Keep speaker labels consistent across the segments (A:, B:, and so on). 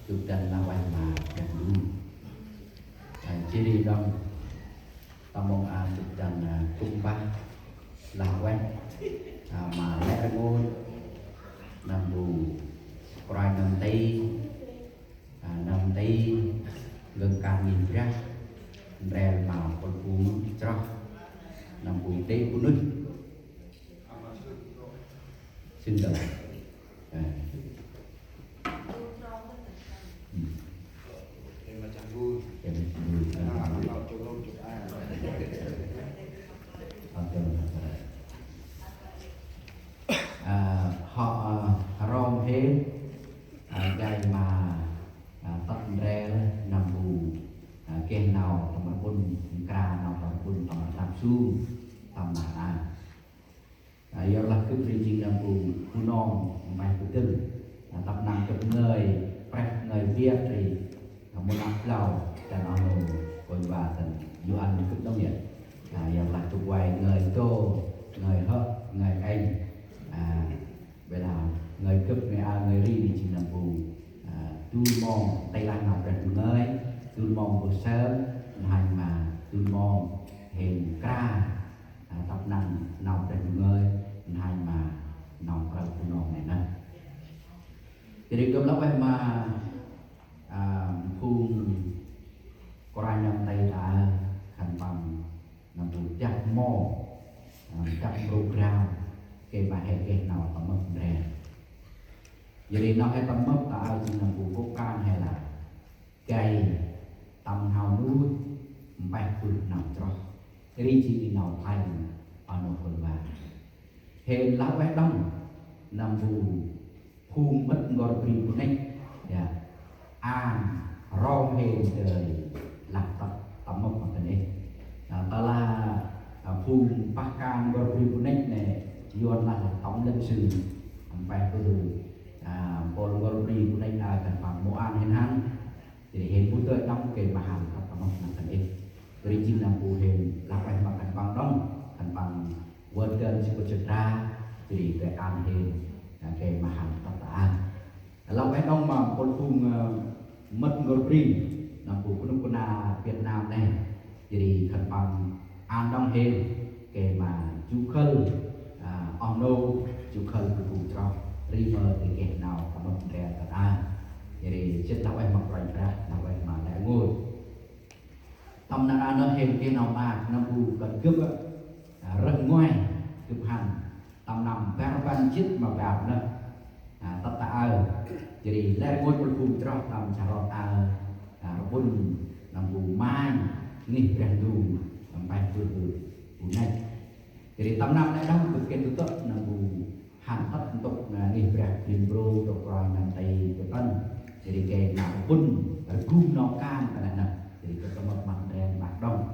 A: chụp đàn là quay mà đàn đu chỉ đi đông tâm mong chụp đàn tung ba là quen mà lẽ ngôi nằm bù rồi nằm tây gần càng nhìn ra rèn màu con cú cho nằm bù tây của nước xin được họ rom hết gai mà tắt rè nằm bù kê nào tầm quân cà nào tầm quân tầm làm su tầm là do là cứ riêng chỉ nằm bù cu non mày cứ tin tập nằm chụp người viết thì một năm lâu cho nó còn và thành du anh cứ đông nhiệt do là chụp quay người tô người hấp người anh bây giờ người cấp người ri thì chỉ nằm bù tu mong tây lan ngọc rạch người tu mong buổi sớm hành mà tu mong hình ca tập nằm ngọc rạch người hành mà ngọc rạch tu nong này nè jadi kalau em mà phun Quran yang tây đã thành bằng nằm bù chặt mò chặt program cái bài hệ cái nào tầm mất rèn jadi nó hay tầm mất tạo chỉ nằm bù cố can hay là cây tầm hào nuôi bài phun nằm cho cái chỉ đi nào thành ở một phần vàng hệ lá quét đông nằm bù phun mất ngọt bì của anh rom hệ đời lạc tầm mất bằng cái này ta là phun bắc can ngọt bì của anh này yon là tổng lịch sử bài từ Bolgari của anh là thành phần mô an hiện hành thì hiện bút tới trong cái mà hàng các tầm một thành ấy rồi chính là bù hiện là bài mà thành phần đông thành phần vượt trên sự vật ra thì cái an hiện cái mà hàng các tạ lâu cái đông mà con phun mất Bolgari là bù của nước Việt Nam này thì thành phần an đông hiện cái mà chú khơi ono chú khơi của vùng trong river thì kẻ nào có một rè cả jadi chết lão em mặc rành ra lão em mà đã ngồi tâm nó thêm cái nào mà nó bù cần cướp rất ngoài cướp hành tâm nằm bé văn chết mà vào nữa tất cả jadi lẽ ngồi của vùng trong nằm chả lọt bún nằm bù mai nghỉ rèn đủ nằm bay từ bù này jadi tâm năm đã đông cực kỳ tốt là bù hàn tất tục là đi về tìm bro tục rồi nằm tay của tân jadi cái nào bún cung nó can cái này nè jadi cái một mặt đen mặt đông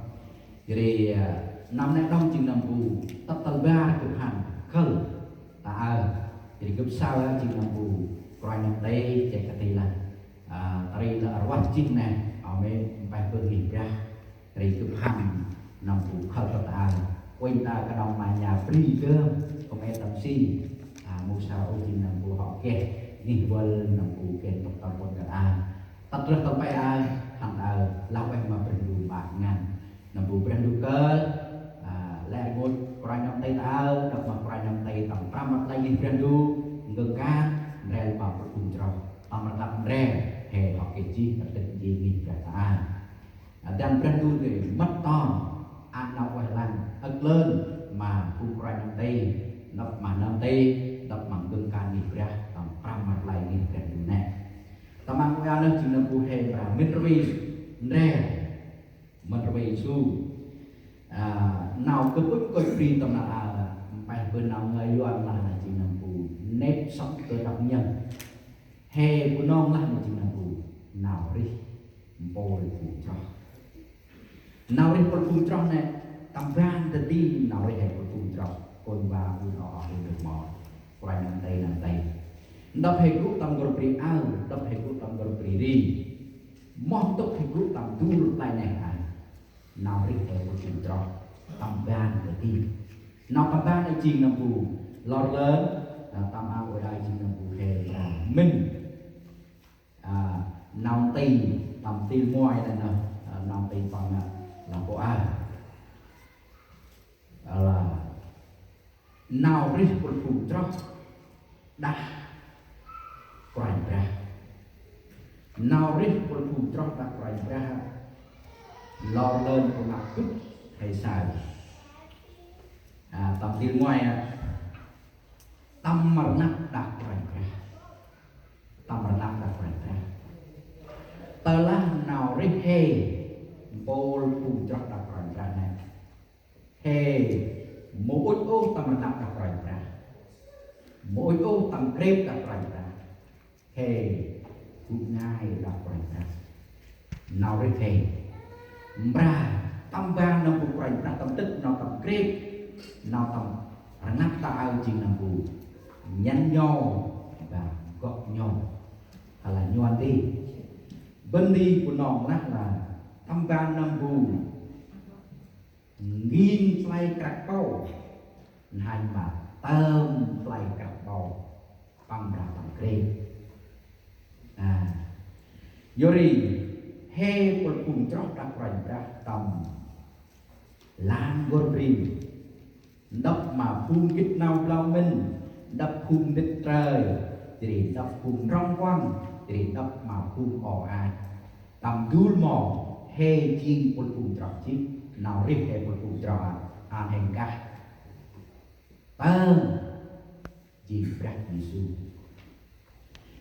A: jadi năm nay đông chừng nằm bù tất tầng ba cực hàn khơi jadi cấp sau chừng nằm bù rồi nằm tay chạy cái gì là đây là ở quanh chừng này ở bên bài phương hình ra jadi cấp hàn nằm bù khơi tất quên ta cái đồng mà nhà free cơ không ai tâm si một sao ông chỉ nằm bù họ kẹt đi vơi nằm bù kẹt một tàu quân cả tất rất tàu bay thằng lao em mà bền đủ bạc ngàn nằm bù bền đủ cơ lẽ một quay năm tay đập mà quay năm tay tầm trăm mặt tay đi bền đủ ngừng ca rèn bảo một cùng trò tầm mặt tầm rèn hè họ kẹt chi tất định gì nghỉ cả dan bền đủ để mất to ăn nào quay lăn ức lên mà phun quay năm tay đập mà năm tay đập bằng gương can nghỉ ra tầm trăm mặt lại nghỉ ra đủ nè tầm ăn quay ăn chỉ là phù hệ và mitravi rè mitravi su nào cứ bút coi free tầm là bài bên nào người doan là chỉ là phù nếp sống cơ độc nhân hè của non là chỉ là phù nào đi bồi phù cho nào đi bồi phù cho này tầm gan từ đi nào đi hệ bồi phù cho con và vui họ được mò quay nằm tay đập hệ group tầm group đi đập hệ group tầm group đi mong tục hệ group tầm du lại này nào đi hệ bồi phù cho tầm gan từ đi nào tầm gan này chỉ nằm phù lọt lớn tầm ao ở đây chỉ nằm phù hệ là mình nòng tì nòng tì ngoài đây nè nòng tì bằng là của ai là nào rít quân phủ cho đã quay ra nào rít quân phủ cho đã quay ra lo lên của ngọc cức hay xài tầm tiền ngoài tâm mà nặng đặt quay ra tâm mà nặng đặt quay ra tờ lá nào rít hề bồ phủ cho đặt quay ra này hề mỗi ô tâm mà nặng đặt quay ra mỗi ô tâm krep đặt quay ra hề cũng ngay đặt quay ra nào rít hề ra tâm vang nằm buộc quay ra tâm tích nào tâm krep nào tâm nắp ta chỉ nằm buộc nhăn nhau và gọt nhau hay là nhoan đi bên đi của nó là tâm vang nằm buộc nghiêng play cạc bao hành mà tôm play cạc bao bằng ra tâm krep Yori he quân cùng chót đặt rành ra tầm lan gôn rìm đập mà phun kích nào lao minh đập phun đích trời thì đập phun rong quăng thì đập mà phun ỏ ai tầm đuôi mò he chiên quân cùng chót chi nào riêng he quân cùng chót an hành ca tơm chỉ các Giêsu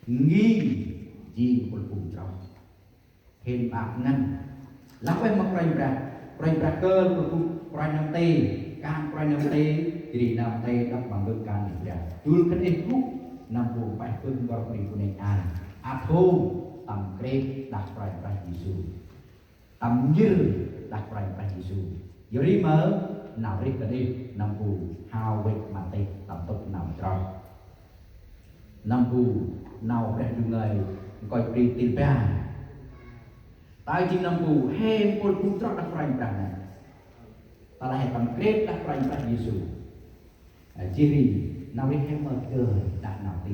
A: nghi gì quân cùng chót hiện bạc ngân lắm em mặc rành ra cơ của cũng rành nằm tê can rành nằm tê thì nằm tê đắp bằng đôi can để ra tôi cái này khúc nằm buồn bài phương vào người của này thô tầm krep đặt rành ra Giêsu tầm như đặt rành ra Giêsu giờ đi mở nào đi cái đi nằm buồn hào vệt mà tê tầm tục nằm tròn nằm buồn nào để được người coi đi tìm ra tại chính năm bù he pol putra đặt rành ra này ta là hệ tầm krep đặt rành ra Giêsu chiri nào đi he mở cơ đặt nào đi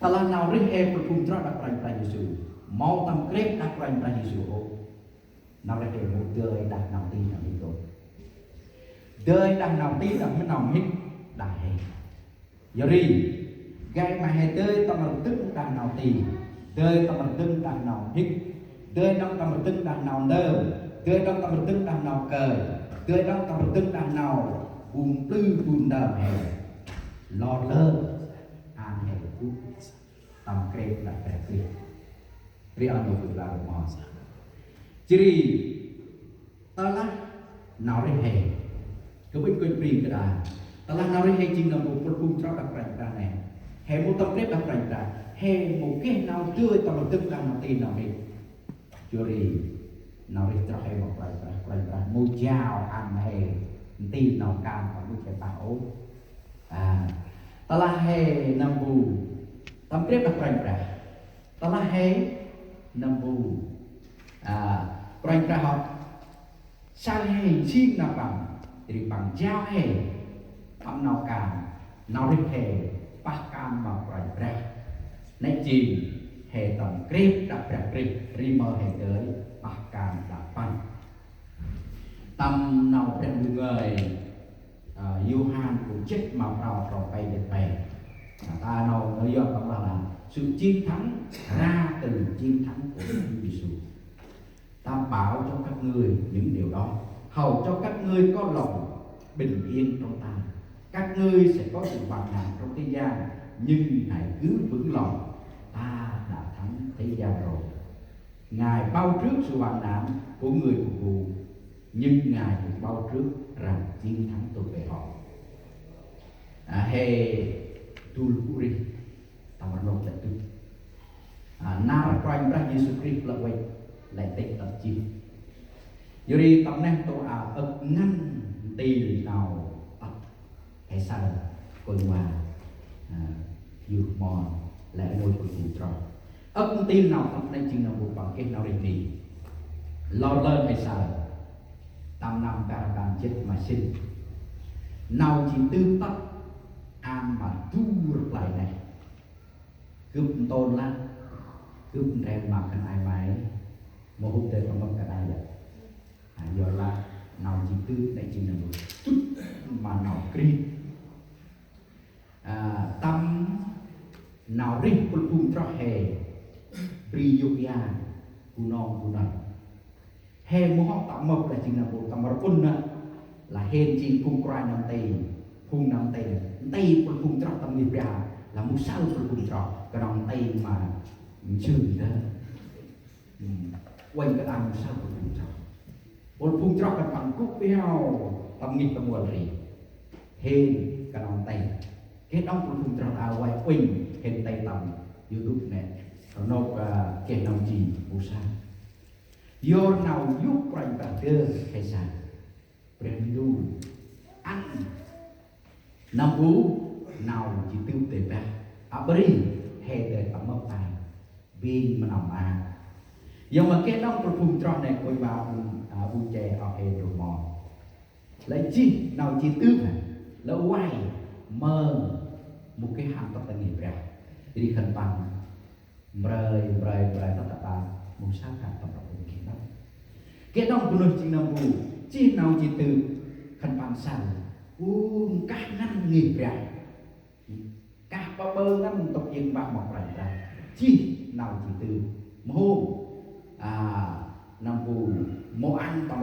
A: ta là nào đi he pol putra đặt rành ra Giêsu mau tầm krep đặt rành ra Giêsu nào đi he một đời đặt nào đi rồi đời đặt nào đi là mới nào hít đặt he giờ đi gai mà he đời tầm là tức đặt nào đi đời tâm mình tinh đàn nào hít đời trong tâm mình tinh đàn nào đơ đời trong tâm mình tinh đàn nào cờ đời trong tâm mình tinh đàn nào buồn tư buồn đờ hè lo lơ an hè cút tâm krep là kẻ krep krep ăn được là mò chỉ ta là nào đấy hè cứ biết quên riêng cái đà ta là nào đấy hè chính là một con cung cho đặc rành ra này hè một tâm krep đặc rành ra he một cái nào chưa tao tức là một tin nào đi chưa đi nào đi cho he một lại một chào ăn he tin nào cam và một cái bảo ta là he năm bù tâm kết là quanh ra ta là he năm bù quanh ra học sao he xin nào bằng thì bằng giao he tâm nào cam nào đi he ba cam mà quanh ra nãy chìm hệ tầm krep đặt ra krep rimer hệ tới bạc cam đặt pan tâm nào trên người Johann cũng chết màu đào tròn bay đẹp bè ta nào nói do đó là sự chiến thắng ra từ chiến thắng của Đức Giêsu ta bảo cho các ngươi những điều đó hầu cho các ngươi có lòng bình yên trong ta các ngươi sẽ có sự hoạn nạn trong thế gian nhưng hãy cứ vững lòng ta đã thắng thế gian rồi. Ngài bao trước sự hoạn nạn của người phục vụ nhưng Ngài cũng bao trước rằng chiến thắng thuộc về họ. He tulpuri tamar lok lại tu na quanh ra Giêsu Christ là vậy lại tịch tập chi Yuri tâm năng tổ ức ngăn tì nào hay sao coi qua dù mòn lại ngồi của cụ trò ức tin nào tâm năng chừng nào buộc bằng kết nào định đi lo lên hay sao tam năm cả bàn chết mà sinh nào chỉ tư tắc an mà tu lại này cướp tôn lắm cướp rèm mặc cái ai máy một hôm tết không có cái ai vậy giờ là nào chỉ tư để chỉ là một chút mà nào kri tâm nào rít quân phun cho hè priyuya punon punan hè mua họ tạm mộc là chỉ là một tầm quân là hên chỉ phun qua năm tây tây quân phun cho tâm nghiệp ra là một sao quân phun cho cái đồng tây mà chửi đó quay cái ăn sao quân phun cho quân phun cho cái bằng cúc béo tâm nghiệp tâm nguồn gì hên cái đồng tây cái đông quân phun cho à quay quỳnh hên tây tầm YouTube này nộp kẻ nào chỉ bù sa do nào giúp bạn bạn đưa hay sao Prendu ăn năm bú nào chỉ tiêu tệ bạc abri hay để tắm mập tài vì mà nằm giờ mà cái đông của phùng tròn này coi vào bu chè ở hệ đồ mò lấy chi nào chỉ tiêu này là quay mơ một cái hàng tập nghiệp ra đi khẩn bằng bơi tất cả một sát hạt tập động kiến đó cái đông của nó chính là mù chi nào chỉ từ khẩn bằng sàn các ngăn nghiệp ra các bao bơ ngăn tập yên bạc một ra chi nào chỉ từ mô năm mù mô ăn bằng